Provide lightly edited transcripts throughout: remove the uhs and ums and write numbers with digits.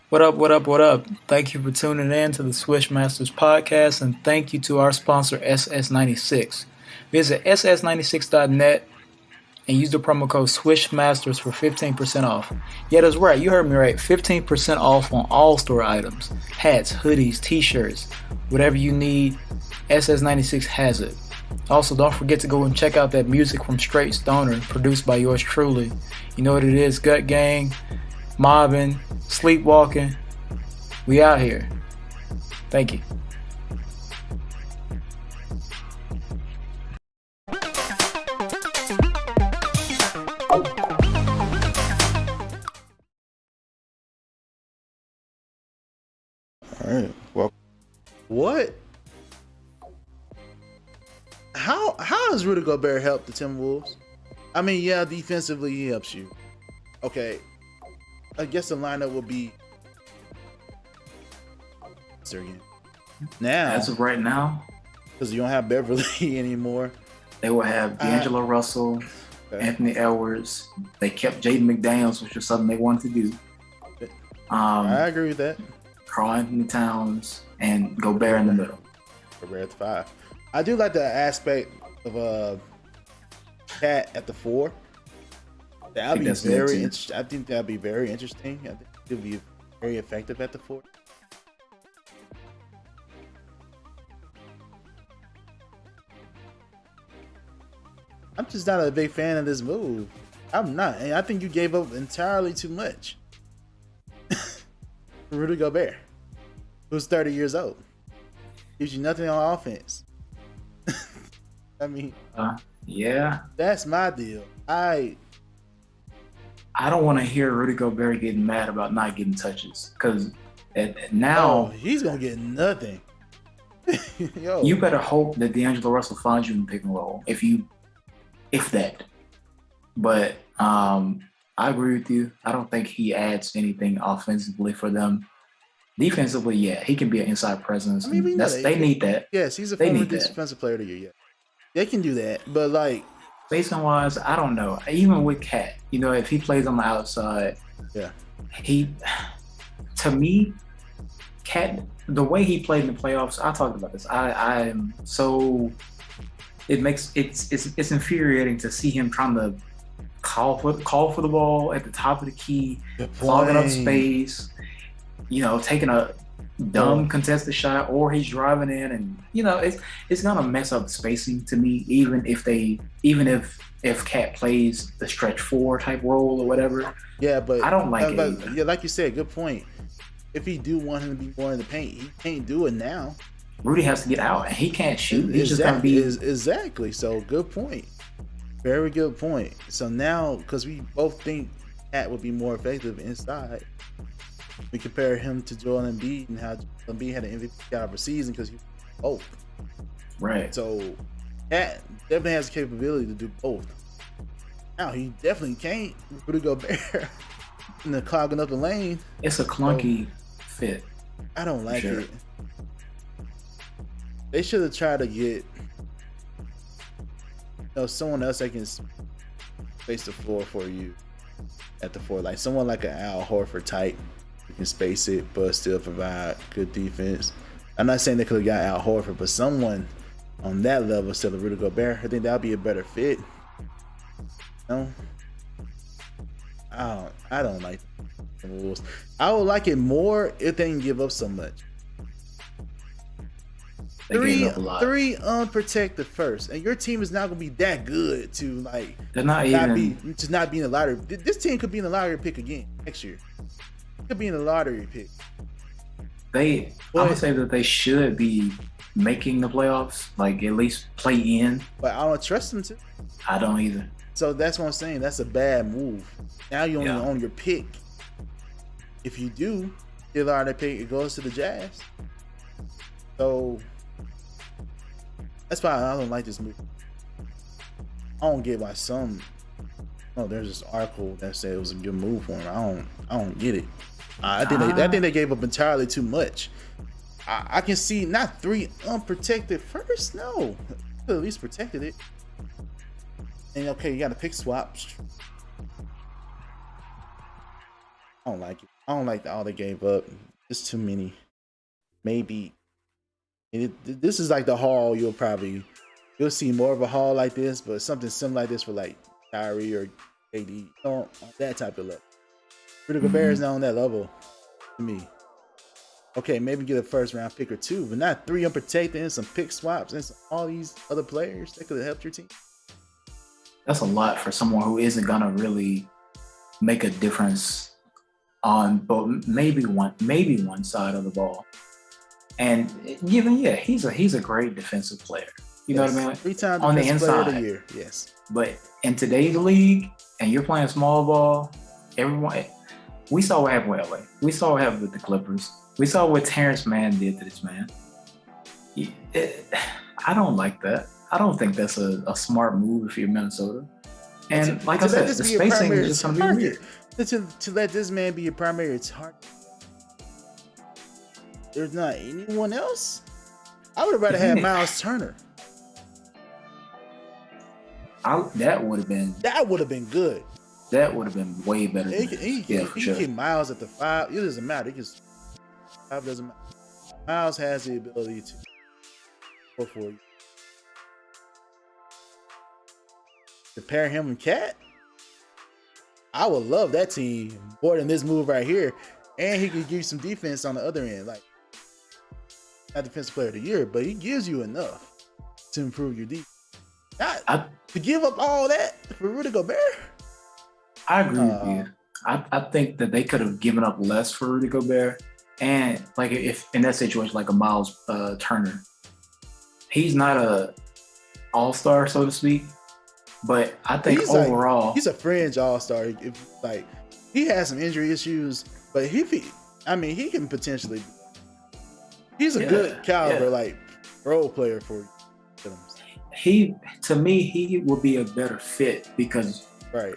What up, what up, what up? Thank you for tuning in to the Swish Masters Podcast, and thank you to our sponsor, SS96. Visit ss96.net and use the promo code Swish Masters for 15% off. Yeah, that's right, you heard me right. 15% off on all store items. Hats, hoodies, t-shirts, whatever you need, SS96 has it. Also, don't forget to go and check out that music from Straight Stoner, produced by yours truly. You know what it is, Gut Gang, mobbing, sleepwalking. We out here. Thank you. All right. Well, what? How does Rudy Gobert help the Timberwolves? I mean, yeah, defensively he helps you. Okay, I guess the lineup will be again. Now, As of right now, because you don't have Beverly anymore, they will have D'Angelo Russell, Anthony Edwards. They kept Jaden McDaniels, which was something they wanted to do. I agree with that. Karl Anthony Towns and Gobert in the middle. Gobert at the 5. I do like the aspect of Cat at the 4. That'd be very interesting. I think that'd be very interesting. I think it'd be very effective at the 4. I'm just not a big fan of this move. I'm not. And I think you gave up entirely too much. Rudy Gobert, who's 30 years old. Gives you nothing on offense. I mean, yeah. That's my deal. I don't want to hear Rudy Gobert getting mad about not getting touches, because now he's going to get nothing. Yo. You better hope that D'Angelo Russell finds you in the pick and roll, if that. But I agree with you. I don't think he adds anything offensively for them. Defensively, yeah, he can be an inside presence. I mean, they need that. Yes, he's a former defensive player of the year. Yeah, they can do that. But like, spacing wise, I don't know. Even with Cat, if he plays on the outside, yeah, to me, Cat, the way he played in the playoffs, I talked about this. I am so. It's infuriating to see him trying to call for the ball at the top of the key, clogging up space, taking a dumb contested shot, or he's driving in, and it's gonna mess up spacing to me. Even if Cat plays the stretch 4 type role or whatever. Yeah, but I don't like it. Yeah, like you said, good point. If he do want him to be more in the paint, he can't do it now. Rudy has to get out, and he can't shoot. He's just gonna be exactly. So good point. Very good point. So now, because we both think Cat would be more effective inside, we compare him to Joel Embiid and how Joel Embiid had an MVP caliber season because he was both. Right. So Cat definitely has the capability to do both. Now he definitely can't. Rudy Gobert in the clogging up the lane. It's a clunky fit. I don't like it. They should have tried to get someone else that can space the floor for you at the 4, like someone like an Al Horford type who can space it but still provide good defense. I'm not saying they could have got Al Horford, but someone on that level instead of Rudy Gobert, I think that would be a better fit. No, I don't like the rules. I would like it more if they didn't give up so much. Three unprotected first, and your team is not going to be that good to not be in the lottery. This team could be in the lottery pick again next year. It could be in the lottery pick. I would say that they should be making the playoffs, like at least play in. But I don't trust them to. I don't either. So that's what I'm saying. That's a bad move. Now you only own your pick. If you do get a lottery pick, it goes to the Jazz. So that's why I don't like this move. I don't get why some. No, there's this article that said it was a good move for him. I don't get it. I think they gave up entirely too much. I can see not 3 unprotected first. No, at least protected it. And okay, you got to pick swaps. I don't like it. I don't like all they gave up. It's too many. Maybe this is like the haul you'll see more of a haul like this, but something similar like this for like Kyrie or KD, on that type of level. Rudy Gobert is not on that level to me. Okay, maybe get a first round pick or two, but not 3 unprotected and some pick swaps and all these other players that could have helped your team. That's a lot for someone who isn't gonna really make a difference on both, maybe one side of the ball. And he's a great defensive player. You know what I mean? 3-time on the defensive inside. player of the year. Yes. But in today's league, and you're playing small ball, we saw what happened with LA. We saw what happened with the Clippers. We saw what Terrence Mann did to this man. I don't like that. I don't think that's a smart move if you're Minnesota. And like I said, the spacing is just going to be weird. To let this man be your primary target. There's not anyone else. I would have rather had Miles Turner. That would have been good. That would have been way better. He can Miles at the 5. It doesn't matter. 5 doesn't matter. Miles has the ability to go for you. To pair him and Cat, I would love that team more than this move right here. And he could give you some defense on the other end. Like, not defensive player of the year, but he gives you enough to improve your defense. To give up all that for Rudy Gobert? I agree with you. I think that they could have given up less for Rudy Gobert. And like if in that situation, like a Miles Turner, he's not a all-star, so to speak. But I think overall, he's a fringe all-star. He has some injury issues, but he can potentially. He's a good caliber role player for you. To me, he will be a better fit because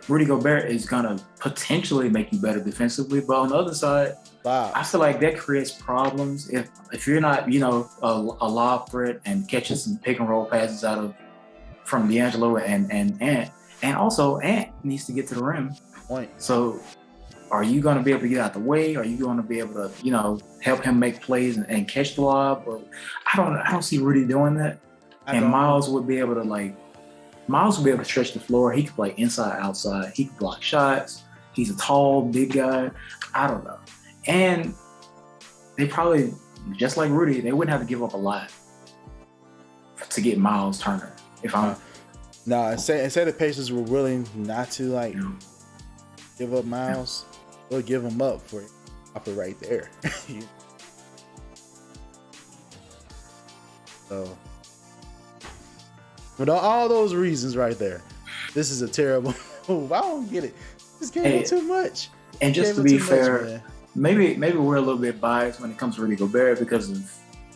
Rudy Gobert is gonna potentially make you better defensively, but on the other side, I feel like that creates problems if you're not, a lob threat and catching some pick and roll passes from D'Angelo and Ant. And also Ant needs to get to the rim. So are you going to be able to get out the way? Are you going to be able to, help him make plays and catch the lob? Or I don't see Rudy doing that. Miles would be able to stretch the floor. He could play inside, outside. He could block shots. He's a tall, big guy. I don't know. And they probably, just like Rudy, they wouldn't have to give up a lot to get Miles Turner. Say the Pacers were willing not to give up Miles, they'll give him up for offer right there. So, for all those reasons right there, this is a terrible move. I don't get it. This gave him too much. And just to be fair, maybe we're a little bit biased when it comes to Rudy Gobert because of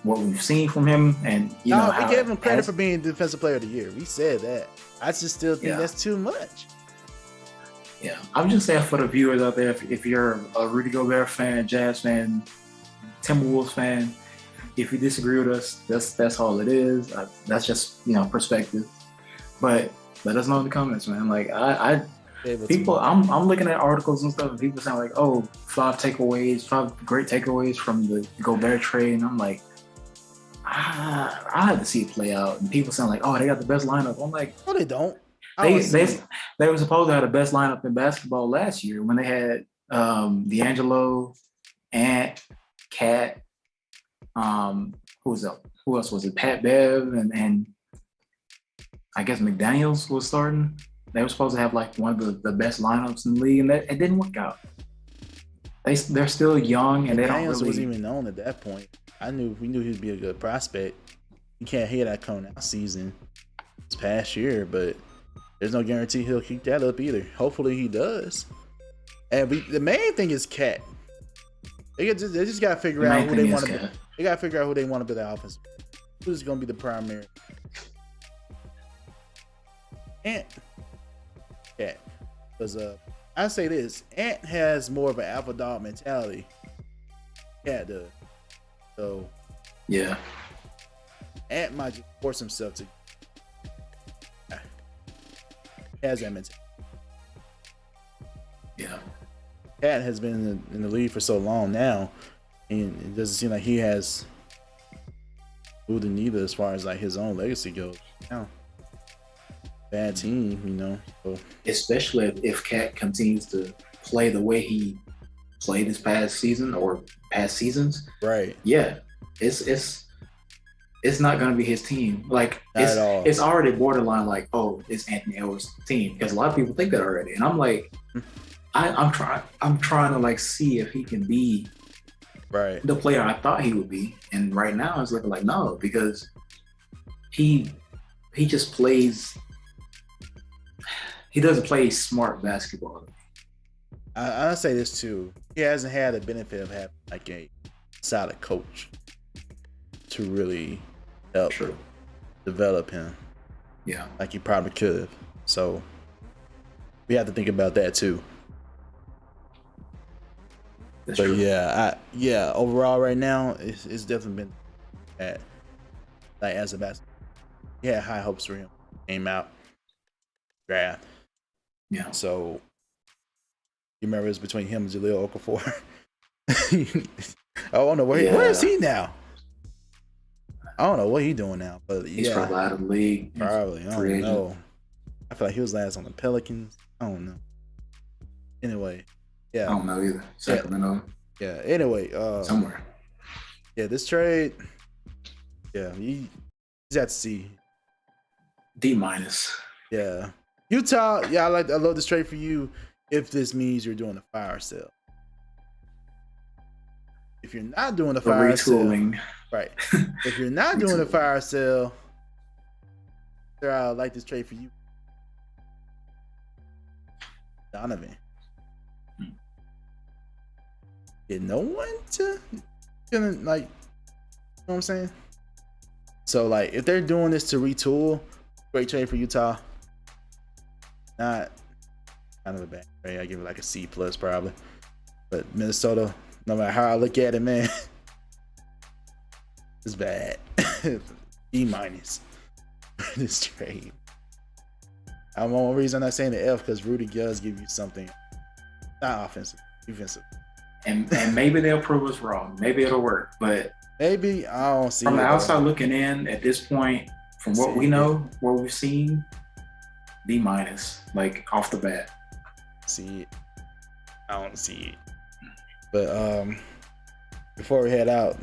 what we've seen from him, and we gave him credit for being Defensive Player of the Year. We said that. I just still think that's too much. Yeah, I'm just saying for the viewers out there, if you're a Rudy Gobert fan, Jazz fan, Timberwolves fan, if you disagree with us, that's all it is. That's just perspective. But let us know in the comments, man. Like I'm looking at articles and stuff, and people sound like, 5 great takeaways from the Gobert trade, and I'm like, I had to see it play out. And people sound like, they got the best lineup. I'm like, no, they don't. They were supposed to have the best lineup in basketball last year when they had D'Angelo, Ant, Cat, who else was it? Pat Bev and I guess McDaniels was starting. They were supposed to have one of the best lineups in the league, and it didn't work out. They're still young, and they don't really. Wasn't even known at that point. We knew he'd be a good prospect. You can't hear that coming out season this past year, but there's no guarantee he'll keep that up either. Hopefully he does. And the main thing is Cat. They just got to figure out who they want to be. They got to figure out who they want to be the offense. Who's going to be the primary? Ant. Cat. Because I say this, Ant has more of an alpha dog mentality. Cat does. So yeah, Ant might just force himself to. He has that mentality. Yeah. Cat has been in the league for so long now, and it doesn't seem like he has moved the needle as far as like his own legacy goes. Now, bad team, you know. So. Especially if Cat continues to play the way he played this past season or past seasons. Right. Yeah, it's not going to be his team. Like Not it's already borderline. Like, oh, it's Anthony Edwards' team, because a lot of people think that already. And I'm like, I'm trying to like see if he can be the player I thought he would be. And right now it's looking like no, because he just plays. He doesn't play smart basketball. I'll say this too. He hasn't had the benefit of having like a solid coach to really help develop him. Yeah. Like he probably could have. So we have to think about that too. That's but true. yeah, overall right now it's definitely been at like as a basketball. He had high hopes for him. Came out draft. Yeah. So you remember it's between him and Jahlil Okafor. I don't know where is he now? I don't know what he's doing now, but he's probably out of the league. Probably. I don't know. I feel like he was last on the Pelicans. I don't know. Anyway, yeah. I don't know either. Sacramento. Yeah. Anyway, somewhere. Yeah, this trade. Yeah, he's at C. D-. Yeah. Utah. Yeah, I love this trade for you. If this means you're doing a fire sale. If you're not doing a fire retooling. Sale, right? If you're not doing a fire sale, I like this trade for you, Donovan. Get no one to gonna like, you know what I'm saying? So like, if they're doing this to retool, great trade for Utah. Not kind of a bad trade. I give it like a C+ probably. But Minnesota, no matter how I look at it, man, it's bad. E- this trade. I'm one reason I'm not saying the F because Rudy does give you something, not offensive, defensive. And maybe they'll prove us wrong. Maybe it'll work, but maybe I don't see from it, the outside looking in at this point, from what we know, what we've seen, D-, like off the bat. See it. I don't see it. But before we head out,